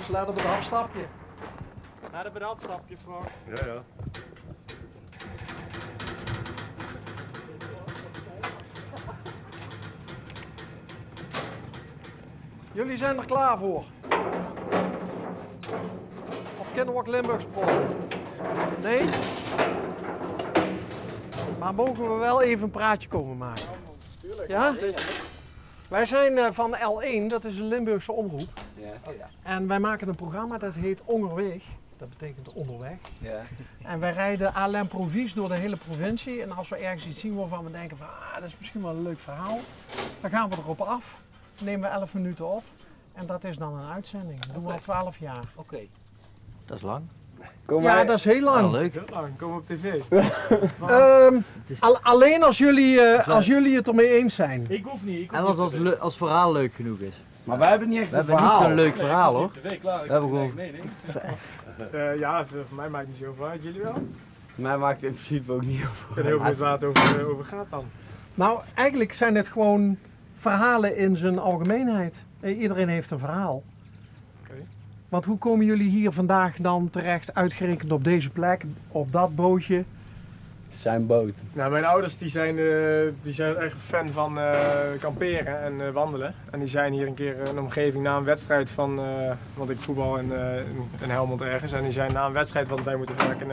jongens, let op het afstapje. Let op het afstapje, Frank. Ja. Jullie zijn er klaar voor. Of kennen we ook Limburgs praten? Nee? Maar mogen we wel even een praatje komen maken? Ja? Wij zijn van L1, dat is een Limburgse omroep. Ja. En wij maken een programma dat heet Onderweg. Dat betekent onderweg. Ja. En wij rijden à l'improviste door de hele provincie. En als we ergens iets zien waarvan we denken van, dat is misschien wel een leuk verhaal. Dan gaan we erop af. Nemen we 11 minuten op. En dat is dan een uitzending. Dat doen we al 12 jaar. Oké. Dat is lang. Ja, dat is heel lang. Ja, leuk. Heel lang, kom op tv. Alleen als jullie het ermee eens zijn. Ik hoef niet. En als het verhaal leuk genoeg is. Maar wij hebben niet echt We een hebben niet verhaal. zo'n leuk verhaal hoor. TV, klaar. We hebben gewoon... Ja, voor mij maakt het niet zoveel uit. Jullie wel? Mij maakt het in principe ook niet over. Ik ben heel benieuwd waar het over gaat dan. Nou, eigenlijk zijn het gewoon verhalen in zijn algemeenheid. Iedereen heeft een verhaal. Oké. Want hoe komen jullie hier vandaag dan terecht, uitgerekend op deze plek, op dat bootje? Zijn boot. Nou, mijn ouders die zijn echt fan van kamperen en wandelen. En die zijn hier een keer in de omgeving na een wedstrijd van, want ik voetbal in Helmond ergens. En die zijn na een wedstrijd, want wij moeten vaak in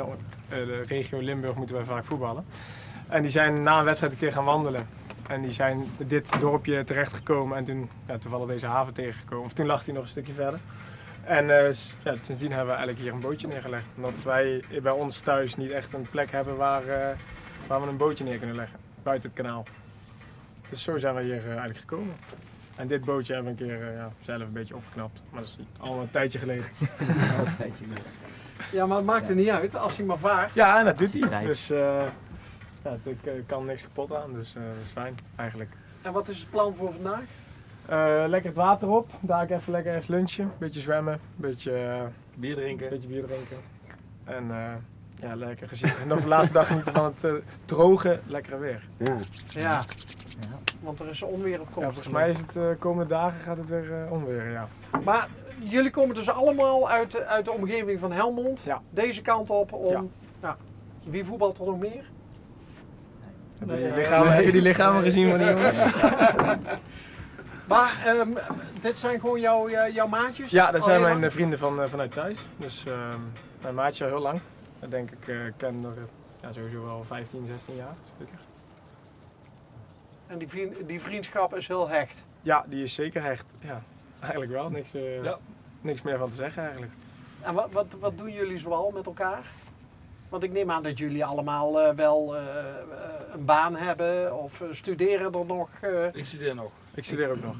de regio Limburg moeten wij vaak voetballen. En die zijn na een wedstrijd een keer gaan wandelen. En die zijn in dit dorpje terechtgekomen en toen toevallig deze haven tegengekomen. Of toen lag hij nog een stukje verder. En sindsdien hebben we eigenlijk hier een bootje neergelegd. Omdat wij bij ons thuis niet echt een plek hebben waar we een bootje neer kunnen leggen. Buiten het kanaal. Dus zo zijn we hier eigenlijk gekomen. En dit bootje hebben we een keer zelf een beetje opgeknapt. Maar dat is al een tijdje geleden. Ja, maar het maakt er niet uit als hij maar vaart. Ja, en dat doet hij. Krijgt. Dus er kan niks kapot aan. Dus dat is fijn eigenlijk. En wat is het plan voor vandaag? Lekker het water op. Daar even lekker ergens lunchen. Een beetje zwemmen. Een beetje Bier drinken. En lekker gezien. En nog de laatste dag genieten van het droge, lekkere weer. Ja. Ja, want er is onweer op komst. Ja, volgens mij is het komende dagen gaat het weer onweer, ja. Maar jullie komen dus allemaal uit de omgeving van Helmond. Ja. Deze kant op om... Ja. Ja. Wie voetbalt er nog meer? Heb je die lichamen gezien van die jongens? Maar dit zijn gewoon jouw maatjes? Ja, dat Al zijn heel mijn lang? vrienden vanuit thuis. Dus mijn maatje al heel lang. Ik denk ik ken er sowieso wel 15, 16 jaar. Zeker. En die vriendschap is heel hecht. Ja, die is zeker hecht. Ja, eigenlijk wel. Niks meer van te zeggen eigenlijk. En wat doen jullie zoal met elkaar? Want ik neem aan dat jullie allemaal wel een baan hebben of studeren er nog. Ik studeer nog. Ik studeer ook nog.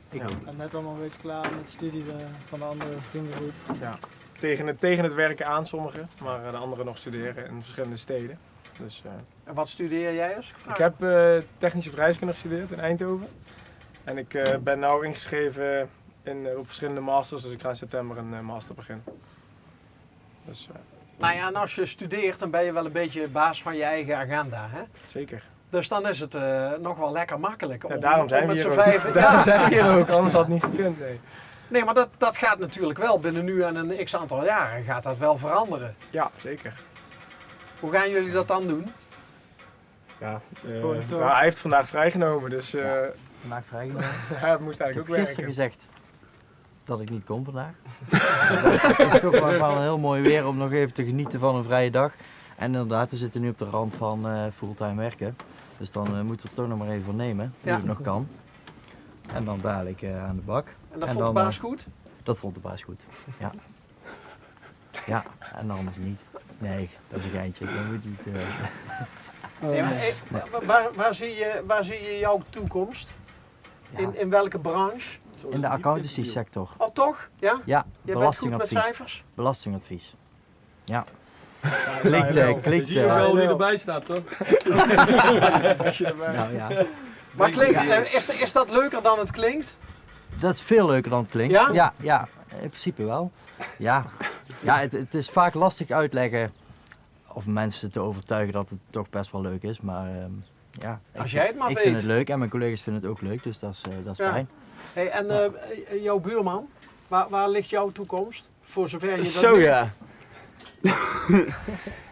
Ik Ja. ook. En net allemaal een beetje klaar met studie van de andere vriendengroep. Ja. Tegen het werken aan sommigen, maar de anderen nog studeren in verschillende steden. Dus, En wat studeer jij als ik vraag? ik heb technische bedrijfskunde gestudeerd in Eindhoven. En ik ben nu ingeschreven op verschillende masters, dus ik ga in september een master beginnen. Dus Nou ja, en als je studeert, dan ben je wel een beetje baas van je eigen agenda, hè? zeker. Dus dan is het nog wel lekker makkelijk Ja, om, daarom zijn we met hier z'n ook. vijven... Daarom Ja. zijn we hier ook, anders had het niet gekund. Nee. Nee, maar dat gaat natuurlijk wel binnen nu en een x-aantal jaren gaat dat wel veranderen. Ja, zeker. Hoe gaan jullie dat dan doen? Ja, Toch. hij heeft vandaag vrijgenomen, dus Vandaag vrijgenomen. hij moest Ik heb eigenlijk ook gisteren werken. gezegd dat ik niet kom vandaag. Het is toch wel een heel mooi weer om nog even te genieten van een vrije dag. En inderdaad, we zitten nu op de rand van fulltime werken. Dus dan moeten we het toch nog maar even voor nemen, hoe Ja. het nog kan. En dan dadelijk aan de bak. En dat En vond de dan, baas goed? Dat vond de baas goed, ja. Ja, en anders niet. Nee, dat is een geintje. Ik moet niet... Nee, maar, waar zie je jouw toekomst? ja. In welke branche? In de accountancy sector. Oh, toch? Ja? Ja, Je bent goed met belastingadvies. cijfers? Belastingadvies. Ja. Klinkt, Klinkt, Zie je ook wel wie erbij staat, toch? nou ja. Maar is dat leuker dan het klinkt? Dat is veel leuker dan het klinkt. Ja? Ja, in principe wel. Ja, het is vaak lastig uitleggen of mensen te overtuigen dat het toch best wel leuk is. Maar ja, Als jij het maar ik weet. vind het leuk en mijn collega's vinden het ook leuk, dus dat is Ja. fijn. Hey, en jouw buurman, Waar ligt jouw toekomst? Voor zover je dat Zo weet. ja.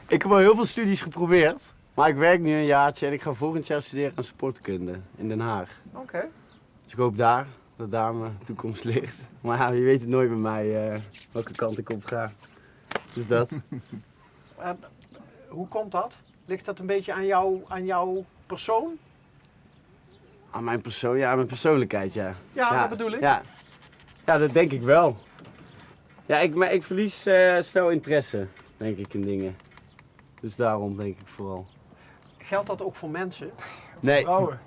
Ik heb al heel veel studies geprobeerd. Maar ik werk nu een jaartje en ik ga volgend jaar studeren aan sportkunde in Den Haag. Oké. Dus ik hoop dat daar mijn toekomst ligt. Maar ja, je weet het nooit bij mij welke kant ik op ga. Dus dat. Hoe komt dat? Ligt dat een beetje aan jouw persoon? Aan mijn persoon, ja, aan mijn persoonlijkheid, ja. Ja, dat bedoel ik. Ja, ja, dat denk ik wel. Ja, ik verlies snel interesse, denk ik, in dingen. Dus daarom denk ik vooral. Geldt dat ook voor mensen? Nee. Vrouwen.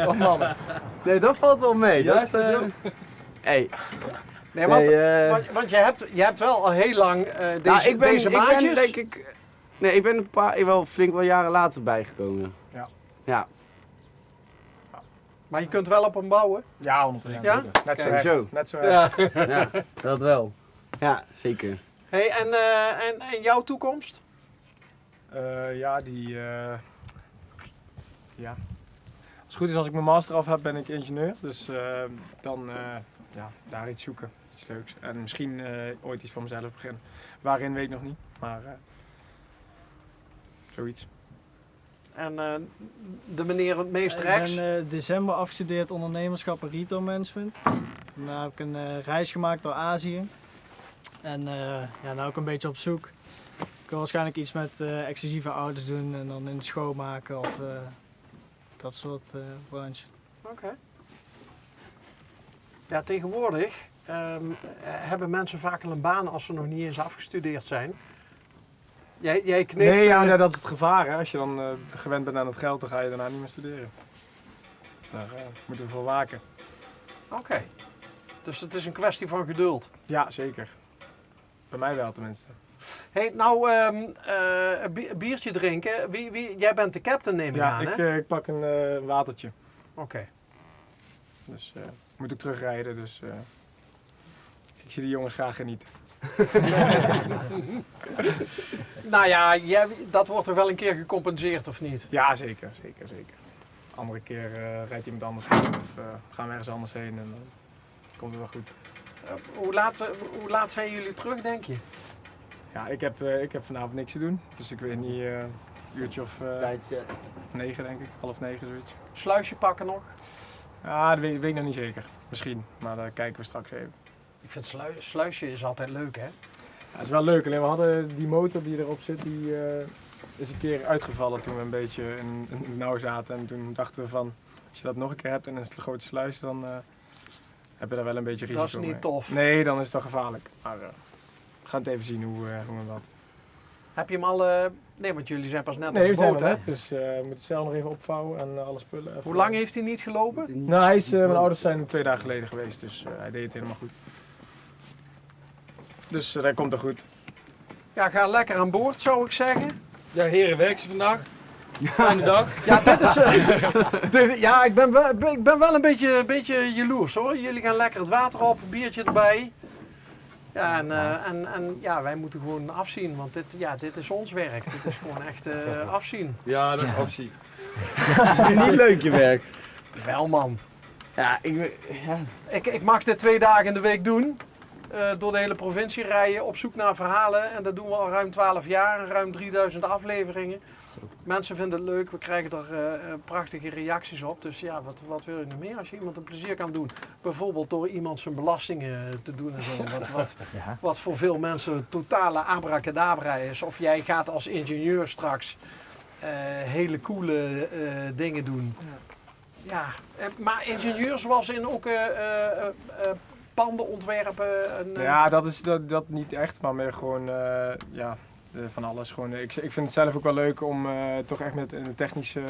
Of mannen? Nee, dat valt wel mee. Ja, dat, is dat zo? Nee, Hey. want, Nee, want je hebt wel al heel lang deze, nou, deze maatjes. ik ben denk ik... Nee, ik ben flink wel jaren later bijgekomen. Ja. Ja. Maar je kunt wel op hem bouwen. Ja, 100%. Ja? Net zo Kijk, hecht. zo. Net zo hecht. Ja, dat wel. Ja, zeker. Hey, en jouw toekomst? Ja. Als het goed is, als ik mijn master af heb, ben ik ingenieur. Dus dan daar iets zoeken. Iets leuks. En misschien ooit iets voor mezelf beginnen. Waarin weet ik nog niet. Maar zoiets. En de meneer het meest Ik rechts? ben december afgestudeerd ondernemerschap en retail management. Daarna heb ik een reis gemaakt door Azië. En ja, nou ook een beetje op zoek. Ik wil waarschijnlijk iets met exclusieve auto's doen en dan in het schoonmaken of dat soort branche. Oké. Ja, tegenwoordig hebben mensen vaak al een baan als ze nog niet eens afgestudeerd zijn. Jij knikt. Nee, ja, dat is het gevaar. Hè. Als je dan gewend bent aan het geld, dan ga je daarna niet meer studeren. Daar moeten we voor waken. Oké. Dus het is een kwestie van geduld. Ja, zeker. Bij mij wel tenminste. Hey, nou, biertje drinken. Jij bent de captain, neem ik Ja, aan, hè? ik pak een watertje. Oké. Dus moet ik terugrijden, dus ik zie de jongens graag genieten. Nou ja, dat wordt toch wel een keer gecompenseerd, of niet? Ja, zeker. Andere keer rijdt iemand anders mee of gaan we ergens anders heen en dan komt het wel goed. Hoe laat zijn jullie terug, denk je? Ja, ik heb vanavond niks te doen, dus ik weet niet, een uurtje of 9 denk ik, 8:30 zoiets. Sluisje pakken nog? Ja, dat weet ik nog niet zeker. Misschien, maar daar kijken we straks even. Ik vind sluisje is altijd leuk, hè? Ja, het is wel leuk, alleen we hadden die motor die erop zit, die is een keer uitgevallen toen we een beetje in het nauw zaten. En toen dachten we van, als je dat nog een keer hebt en het is een grote sluis, dan heb je daar wel een beetje risico Dat is niet mee. tof. Nee, dan is het wel gevaarlijk. Maar we gaan het even zien hoe en wat. Heb je hem al... Nee, want jullie zijn pas net Nee, op we de zijn boot, er hè? net, dus we moeten snel nog even opvouwen en alle spullen. Even. Hoe lang heeft hij niet gelopen? Nou, mijn ouders zijn 2 dagen geleden geweest, dus hij deed het helemaal goed. Dus dat komt er goed. Ja, ga lekker aan boord, zou ik zeggen. Ja, heren, werken ze vandaag? Fijne dag. Ja, dit is... ja, ik ben wel een beetje jaloers, hoor. Jullie gaan lekker het water op, een biertje erbij. Ja, en ja, wij moeten gewoon afzien, want dit is ons werk. Dit is gewoon echt afzien. Ja, dat is optie. Is het niet leuk je werk? Wel, man. Ja, Ik mag dit 2 dagen in de week doen. Door de hele provincie rijden, op zoek naar verhalen. En dat doen we al ruim 12 jaar, en ruim 3000 afleveringen. Mensen vinden het leuk, we krijgen er prachtige reacties op. Dus ja, wat wil je nog meer als je iemand een plezier kan doen? Bijvoorbeeld door iemand zijn belastingen te doen en zo. Wat voor veel mensen totale abracadabra is. Of jij gaat als ingenieur straks hele coole dingen doen. Ja, maar ingenieur zoals in ook panden ontwerpen. Ja, dat is dat niet echt, maar meer gewoon van alles. Gewoon, ik vind het zelf ook wel leuk om toch echt met technische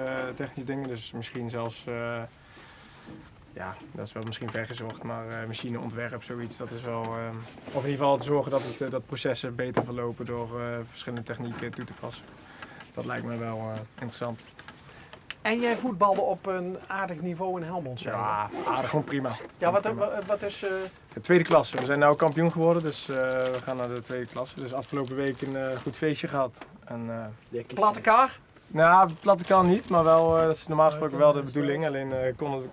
dingen, dus misschien zelfs, dat is wel misschien vergezocht, maar machineontwerp, zoiets, dat is wel, of in ieder geval te zorgen dat processen beter verlopen door verschillende technieken toe te passen. Dat lijkt me wel interessant. En jij voetbalde op een aardig niveau in Helmond, zei je? Ja, aardig, gewoon prima. Ja, wat is... De tweede klasse. We zijn nu kampioen geworden, dus we gaan naar de tweede klasse. Dus afgelopen week een goed feestje gehad. En, platte kaar? Nou, platte kan niet, maar wel, dat is normaal gesproken wel de bedoeling. Alleen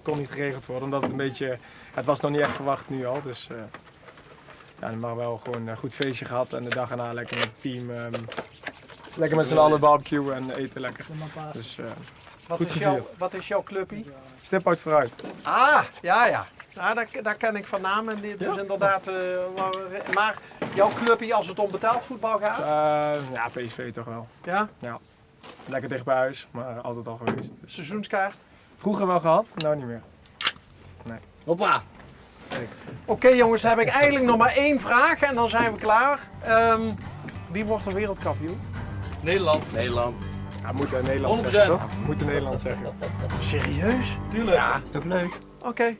kon niet geregeld worden, omdat het een beetje, het was nog niet echt verwacht nu al. Dus maar wel gewoon een goed feestje gehad en de dag erna lekker met het team. Lekker met z'n allen barbecue en eten lekker. Dus goed gevierd. Wat is jouw clubpie? Stip uit vooruit. Ah, ja. Nou, daar ken ik van naam. En dit is inderdaad, maar jouw clubpie als het om betaald voetbal gaat? Ja, PSV toch wel. Ja? Lekker dicht bij huis, maar altijd al geweest. Dus Seizoenskaart? vroeger wel gehad, nou niet meer. Hoppa! Oké, jongens, dan heb ik eigenlijk nog maar 1 vraag en dan zijn we klaar. Wie wordt er wereldkampioen? Nederland. Nederland. Ja, moet Nederland 100%. zeggen toch? Moet Nederland zeggen. Serieus? Tuurlijk. Is toch leuk? Oké.